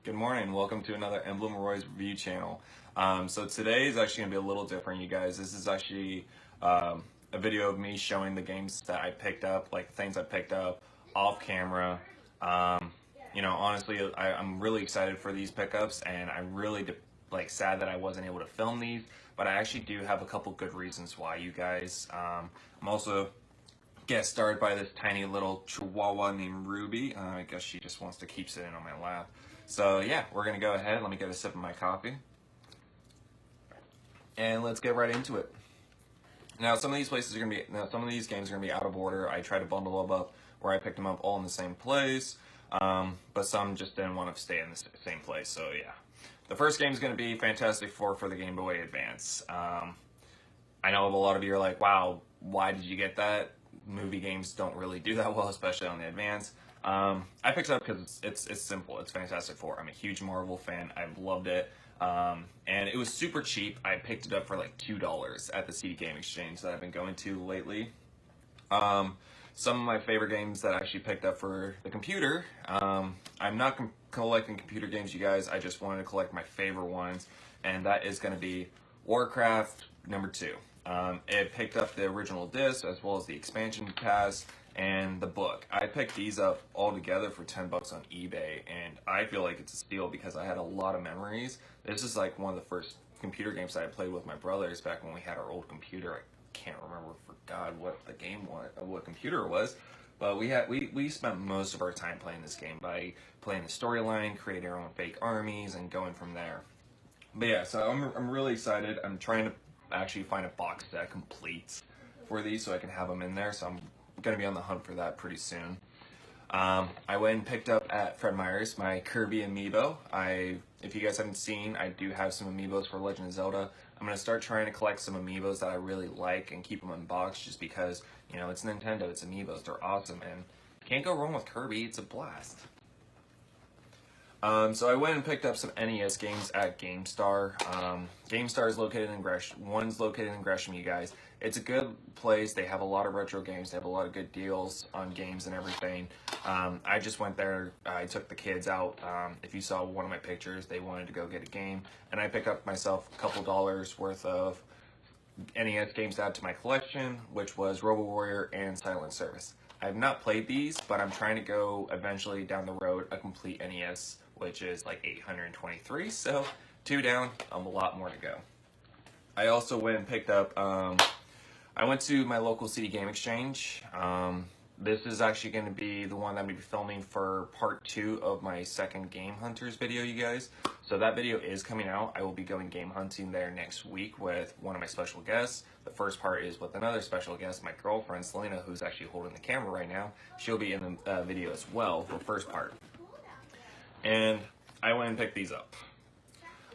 Good morning. Welcome to another Emblem Roy's review channel. So today is actually going to be a little different, you guys. This is actually a video of me showing the games that I picked up, like things I picked up off camera. Honestly, I'm really excited for these pickups, and I'm really sad that I wasn't able to film these. But I actually do have a couple good reasons why, you guys. I'm also get started by this tiny little chihuahua named Ruby. I guess she just wants to keep sitting on my lap. So yeah, we're gonna go ahead. Let me get a sip of my coffee, and let's get right into it. Now, some of these games are gonna be out of order. I tried to bundle them up where I picked them up all in the same place, but some just didn't want to stay in the same place. So yeah, the first game is gonna be Fantastic Four for the Game Boy Advance. I know a lot of you are like, "Wow, why did you get that?" Movie games don't really do that well, especially on the Advance. I picked it up because it's simple. It's Fantastic Four. I'm a huge Marvel fan. I've loved it. And it was super cheap. I picked it up for like $2 at the CD Game Exchange that I've been going to lately. Some of my favorite games that I actually picked up for the computer. I'm not collecting computer games, you guys. I just wanted to collect my favorite ones, and that is going to be Warcraft #2. It picked up the original disc as well as the expansion pass and the book. I picked these up all together for $10 on eBay, and I feel like it's a steal because I had a lot of memories. This is like one of the first computer games that I played with my brothers back when we had our old computer. I can't remember for God what the game was, what computer it was, but we spent most of our time playing this game by playing the storyline, creating our own fake armies, and going from there. But yeah, so I'm really excited. I'm trying to actually find a box set complete for these so I can have them in there. So I'm gonna be on the hunt for that pretty soon. I went and picked up at Fred Meyer's my Kirby amiibo. If you guys haven't seen, I do have some amiibos for Legend of Zelda. I'm gonna start trying to collect some amiibos that I really like and keep them in box, just because it's Nintendo, it's amiibos, they're awesome, and can't go wrong with Kirby. It's a blast. So I went and picked up some NES games at GameStar. GameStar is located in Gresham. One's located in Gresham, you guys. It's a good place. They have a lot of retro games. They have a lot of good deals on games and everything. I just went there. I took the kids out. If you saw one of my pictures, they wanted to go get a game. And I picked up myself a couple dollars worth of NES games to add to my collection, which was Robo Warrior and Silent Service. I have not played these, but I'm trying to go eventually down the road a complete NES, which is like 823, so 2 down, a lot more to go. I also went and picked up, I went to my local CD Game Exchange. This is actually going to be the one that I'm going to be filming for part 2 of my second Game Hunters video, you guys. So that video is coming out. I will be going game hunting there next week with one of my special guests. The first part is with another special guest, my girlfriend, Selena, who's actually holding the camera right now. She'll be in the video as well for the first part. And I went and picked these up.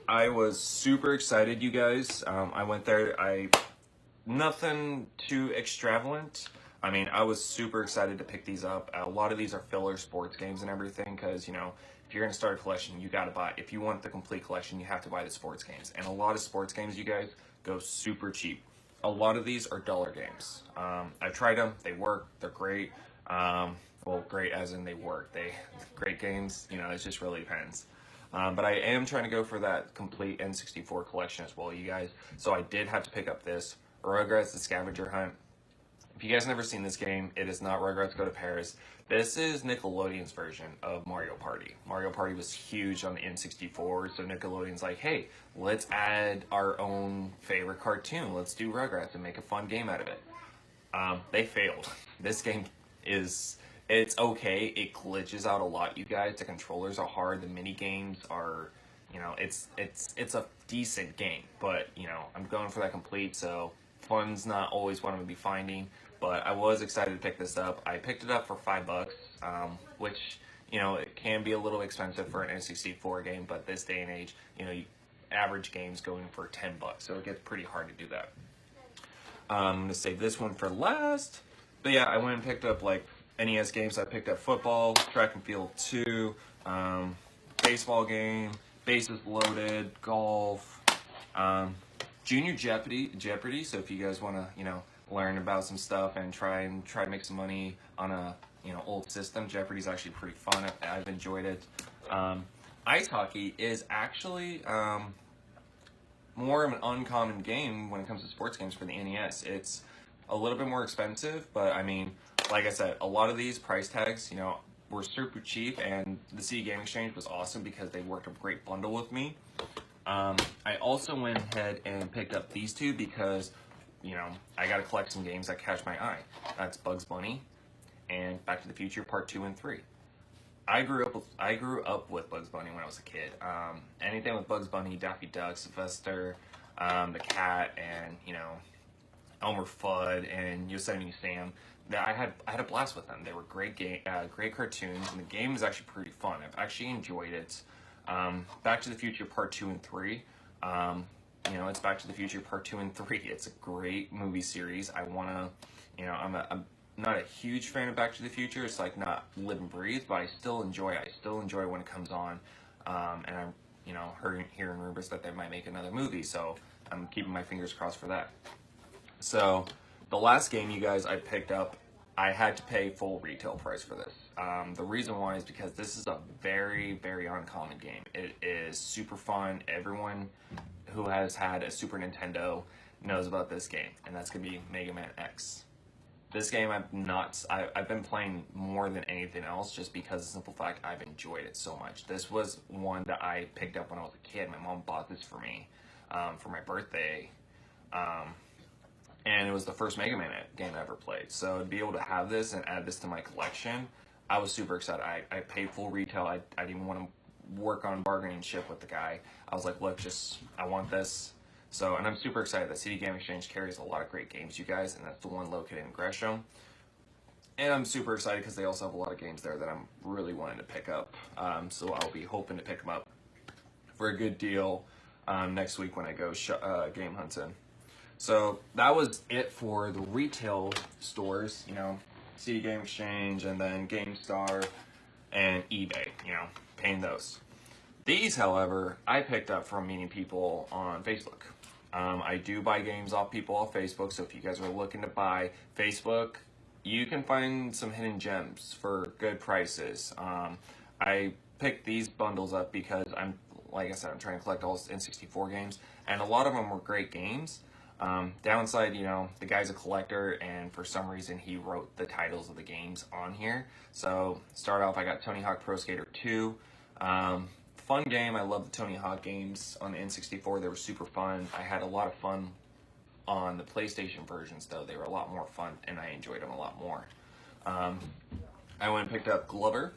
I was super excited, you guys. I went there. Nothing too extravagant. I mean, I was super excited to pick these up. A lot of these are filler sports games and everything because, if you're going to start a collection, you got to buy. If you want the complete collection, you have to buy the sports games. And a lot of sports games, you guys, go super cheap. A lot of these are dollar games. I've tried them. They work. They're great. Well, great as in they work. Great games. It just really depends. But I am trying to go for that complete N64 collection as well, you guys. So I did have to pick up this Rugrats The Scavenger Hunt. If you guys never seen this game, it is not Rugrats Go to Paris. This is Nickelodeon's version of Mario Party. Mario Party was huge on the N64, so Nickelodeon's like, hey, let's add our own favorite cartoon. Let's do Rugrats and make a fun game out of it. They failed. This game it's okay. It glitches out a lot, you guys. The controllers are hard. The mini games are, it's a decent game, but I'm going for that complete, so fun's not always what I'm gonna be finding. But I was excited to pick this up. I picked it up for $5, which it can be a little expensive for an N64 game, but this day and age, average games going for $10, so it gets pretty hard to do that. I'm gonna save this one for last. But yeah, I went and picked up like NES games. I picked up football, track and field 2, baseball game, bases loaded, golf, Junior Jeopardy. So if you guys want to, learn about some stuff and try to make some money on a old system, Jeopardy's actually pretty fun. I've enjoyed it. Ice hockey is actually more of an uncommon game when it comes to sports games for the NES. It's a little bit more expensive, but I mean, like I said, a lot of these price tags, were super cheap, and the CD Game Exchange was awesome because they worked a great bundle with me. I also went ahead and picked up these two because, I got to collect some games that catch my eye. That's Bugs Bunny and Back to the Future Part 2 and 3. I grew up with Bugs Bunny when I was a kid. Anything with Bugs Bunny, Daffy Duck, Sylvester, the cat, and Elmer Fudd and Yosemite Sam. I had a blast with them. They were great great cartoons, and the game is actually pretty fun. I've actually enjoyed it. Back to the Future Part 2 and 3. It's Back to the Future Part 2 and 3. It's a great movie series. I'm not a huge fan of Back to the Future. It's like not live and breathe, but I still enjoy it. I still enjoy when it comes on. And I'm, hearing rumors that they might make another movie, so I'm keeping my fingers crossed for that. So, the last game, you guys, I picked up, I had to pay full retail price for this. The reason why is because this is a very, very uncommon game. It is super fun. Everyone who has had a Super Nintendo knows about this game, and that's going to be Mega Man X. This game I've been playing more than anything else just because of the simple fact I've enjoyed it so much. This was one that I picked up when I was a kid. My mom bought this for me for my birthday. And it was the first Mega Man game I ever played. So to be able to have this and add this to my collection, I was super excited. I paid full retail. I didn't even want to work on bargaining ship with the guy. I was like, look, I want this. So, and I'm super excited that CD Game Exchange carries a lot of great games, you guys, and that's the one located in Gresham. And I'm super excited because they also have a lot of games there that I'm really wanting to pick up. So I'll be hoping to pick them up for a good deal next week when I go game hunting. So that was it for the retail stores, CD Game Exchange and then GameStar and eBay, paying those. These, however, I picked up from meeting people on Facebook. I do buy games off people off Facebook, so if you guys are looking to buy Facebook, you can find some hidden gems for good prices. I picked these bundles up because like I said, I'm trying to collect all N64 games, and a lot of them were great games. Downside, the guy's a collector, and for some reason he wrote the titles of the games on here. So, start off, I got Tony Hawk Pro Skater 2. Fun game. I love the Tony Hawk games on the N64. They were super fun. I had a lot of fun on the PlayStation versions, though. They were a lot more fun, and I enjoyed them a lot more. I went and picked up Glover,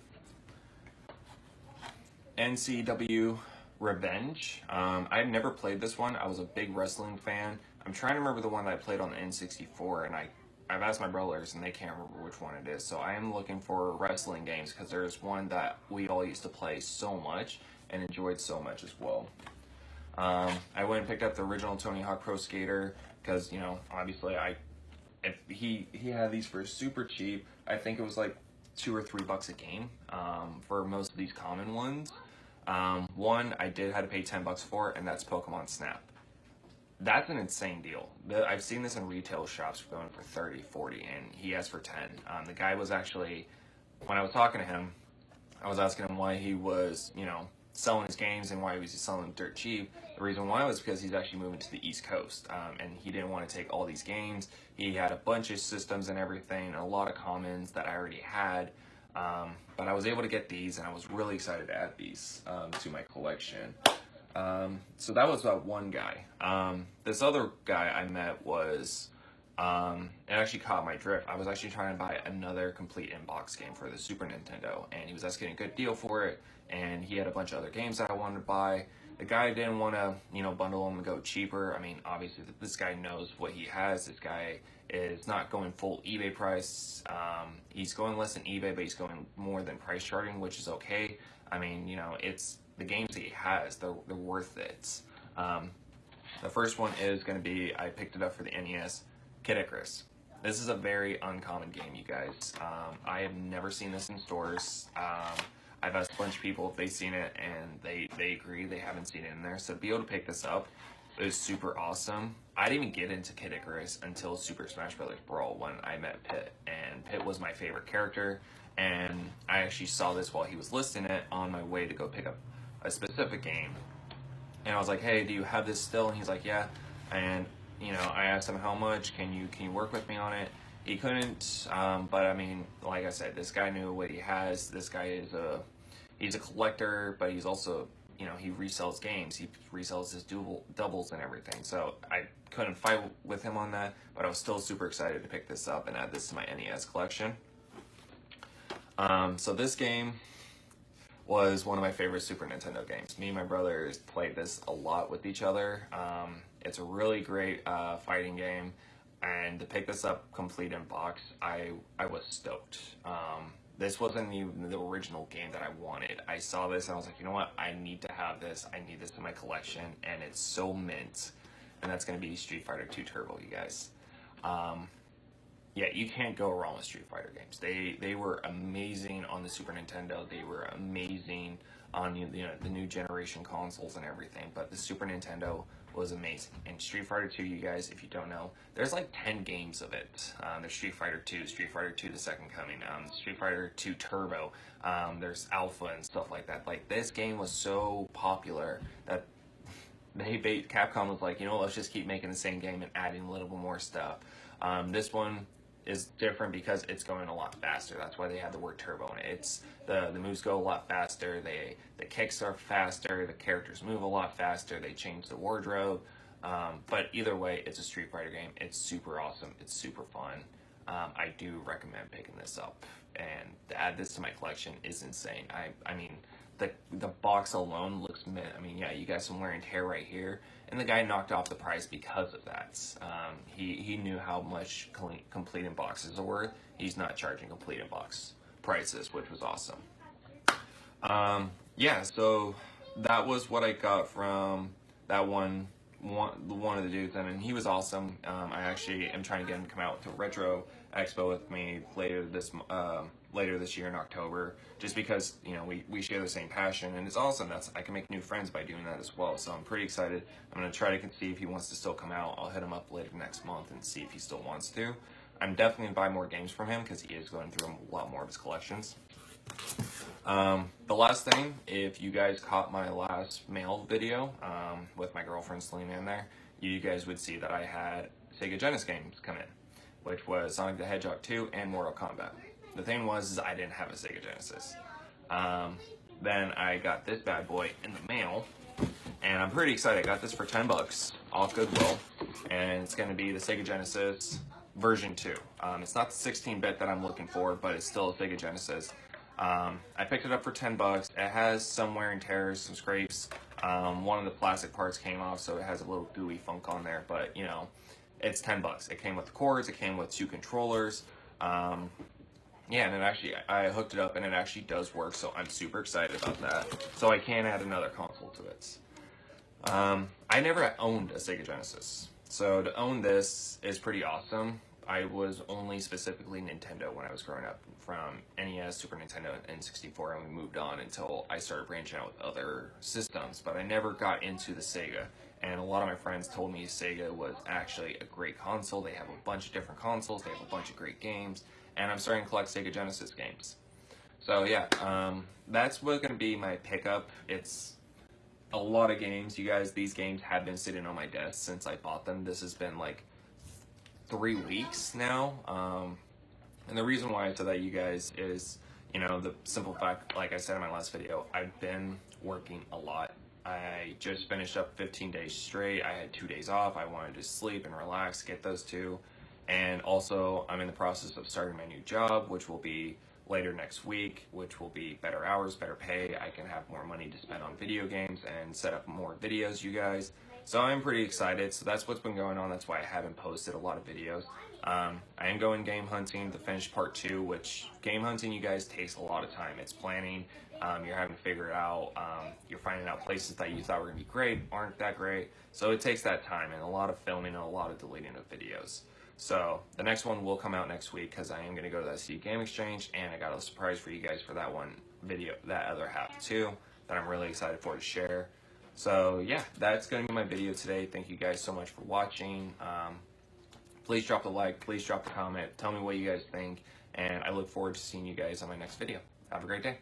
NCW Revenge. I've never played this one. I was a big wrestling fan. I'm trying to remember the one that I played on the N64, and I've asked my brothers, and they can't remember which one it is. So I am looking for wrestling games because there's one that we all used to play so much and enjoyed so much as well. I went and picked up the original Tony Hawk Pro Skater because, obviously if he had these for super cheap. I think it was like $2 or $3 a game for most of these common ones. One I did have to pay $10 for, and that's Pokemon Snap. That's an insane deal. I've seen this in retail shops going for 30, 40, and he asked for 10. The guy was actually, when I was talking to him, I was asking him why he was, selling his games and why he was selling them dirt cheap. The reason why was because he's actually moving to the East Coast, and he didn't want to take all these games. He had a bunch of systems and everything, and a lot of commons that I already had. But I was able to get these, and I was really excited to add these to my collection. So that was about one guy. This other guy I met was, it actually caught my drift. I was actually trying to buy another complete inbox game for the Super Nintendo, and he was asking a good deal for it, and he had a bunch of other games that I wanted to buy. The guy didn't want to, bundle them and go cheaper. I mean, obviously, this guy knows what he has. This guy is not going full eBay price. He's going less than eBay, but he's going more than price charting, which is okay. I mean, it's the games that he has, they're worth it. The first one is going to be, I picked it up for the NES, Kid Icarus. This is a very uncommon game, you guys. I have never seen this in stores. I've asked a bunch of people if they've seen it, and they agree they haven't seen it in there. So to be able to pick this up is super awesome. I didn't even get into Kid Icarus until Super Smash Bros. Brawl when I met Pit, and Pit was my favorite character, and I actually saw this while he was listing it on my way to go pick up a specific game. And I was like, hey, do you have this still? And he's like, yeah. And, you know, I asked him how much, can you work with me on it? He couldn't, but I mean, like I said, this guy knew what he has. This guy is he's a collector, but he's also, you know, he resells games. He resells his doubles and everything. So I couldn't fight with him on that, but I was still super excited to pick this up and add this to my NES collection. So this game was one of my favorite Super Nintendo games. Me and my brothers played this a lot with each other. It's a really great fighting game, and to pick this up complete in box, I was stoked. This wasn't even the original game that I wanted. I saw this and I was like, you know what? I need to have this. I need this in my collection, and it's so mint. And that's going to be Street Fighter 2 Turbo, you guys. Yeah, you can't go wrong with Street Fighter games. They were amazing on the Super Nintendo. They were amazing on, you know, the new generation consoles and everything. But the Super Nintendo was amazing. And Street Fighter 2, you guys, if you don't know, there's like 10 games of it. There's Street Fighter 2, Street Fighter 2 The Second Coming, Street Fighter 2 Turbo. There's Alpha and stuff like that. Like, this game was so popular that Capcom was like, you know, let's just keep making the same game and adding a little bit more stuff. This one is different because it's going a lot faster. That's why they have the word turbo in it. It's the moves go a lot faster. The kicks are faster. The characters move a lot faster. They change the wardrobe. But either way, it's a Street Fighter game. It's super awesome. It's super fun. I do recommend picking this up, and to add this to my collection is insane. I mean, the box alone looks mint. I mean, yeah, you got some wear and tear right here, and the guy knocked off the price because of that. He knew how much complete in boxes are worth. He's not charging complete in box prices, which was awesome. Yeah, so that was what I got from that one of the dudes. I mean, he was awesome. I actually am trying to get him to come out to Retro Expo with me later this year in October, just because, you know, we share the same passion, and it's awesome. I can make new friends by doing that as well. So I'm pretty excited. I'm gonna try to see if he wants to still come out. I'll hit him up later next month and see if he still wants to. I'm definitely gonna buy more games from him because he is going through a lot more of his collections. The last thing, if you guys caught my last mail video with my girlfriend Selena in there, you guys would see that I had Sega Genesis games come in, which was Sonic the Hedgehog 2 and Mortal Kombat. The thing was, is I didn't have a Sega Genesis. Then I got this bad boy in the mail, and I'm pretty excited. I got this for $10 off Goodwill, and it's going to be the Sega Genesis version 2. It's not the 16-bit that I'm looking for, but it's still a Sega Genesis. I picked it up for $10. It has some wear and tears, some scrapes. One of the plastic parts came off, so it has a little gooey funk on there, but, you know, it's $10. It came with the cords, it came with 2 controllers. Yeah, and I hooked it up and it actually does work, so I'm super excited about that. So I can add another console to it. I never owned a Sega Genesis, so to own this is pretty awesome. I was only specifically Nintendo when I was growing up, from NES, Super Nintendo, and N64, and we moved on until I started branching out with other systems, but I never got into the Sega. And a lot of my friends told me Sega was actually a great console. They have a bunch of different consoles, they have a bunch of great games, and I'm starting to collect Sega Genesis games. So yeah, that's what's going to be my pickup. It's a lot of games, you guys. These games have been sitting on my desk since I bought them. This has been like 3 weeks now. And the reason why I said that, you guys, is, you know, the simple fact, like I said in my last video, I've been working a lot. I just finished up 15 days straight. I had 2 days off. I wanted to sleep and relax, get those 2. And also, I'm in the process of starting my new job, which will be later next week, which will be better hours, better pay. I can have more money to spend on video games and set up more videos, you guys. So I'm pretty excited. So that's what's been going on. That's why I haven't posted a lot of videos. I am going game hunting to finish part 2, which game hunting, you guys, takes a lot of time. It's planning. You're having to figure it out. You're finding out places that you thought were going to be great aren't that great. So it takes that time and a lot of filming and a lot of deleting of videos. So the next one will come out next week because I am going to go to that CD Game Exchange, and I got a surprise for you guys for that one video, that other half too, that I'm really excited for to share. So yeah, that's going to be my video today. Thank you guys so much for watching. Please drop a like, please drop a comment, tell me what you guys think, and I look forward to seeing you guys on my next video. Have a great day.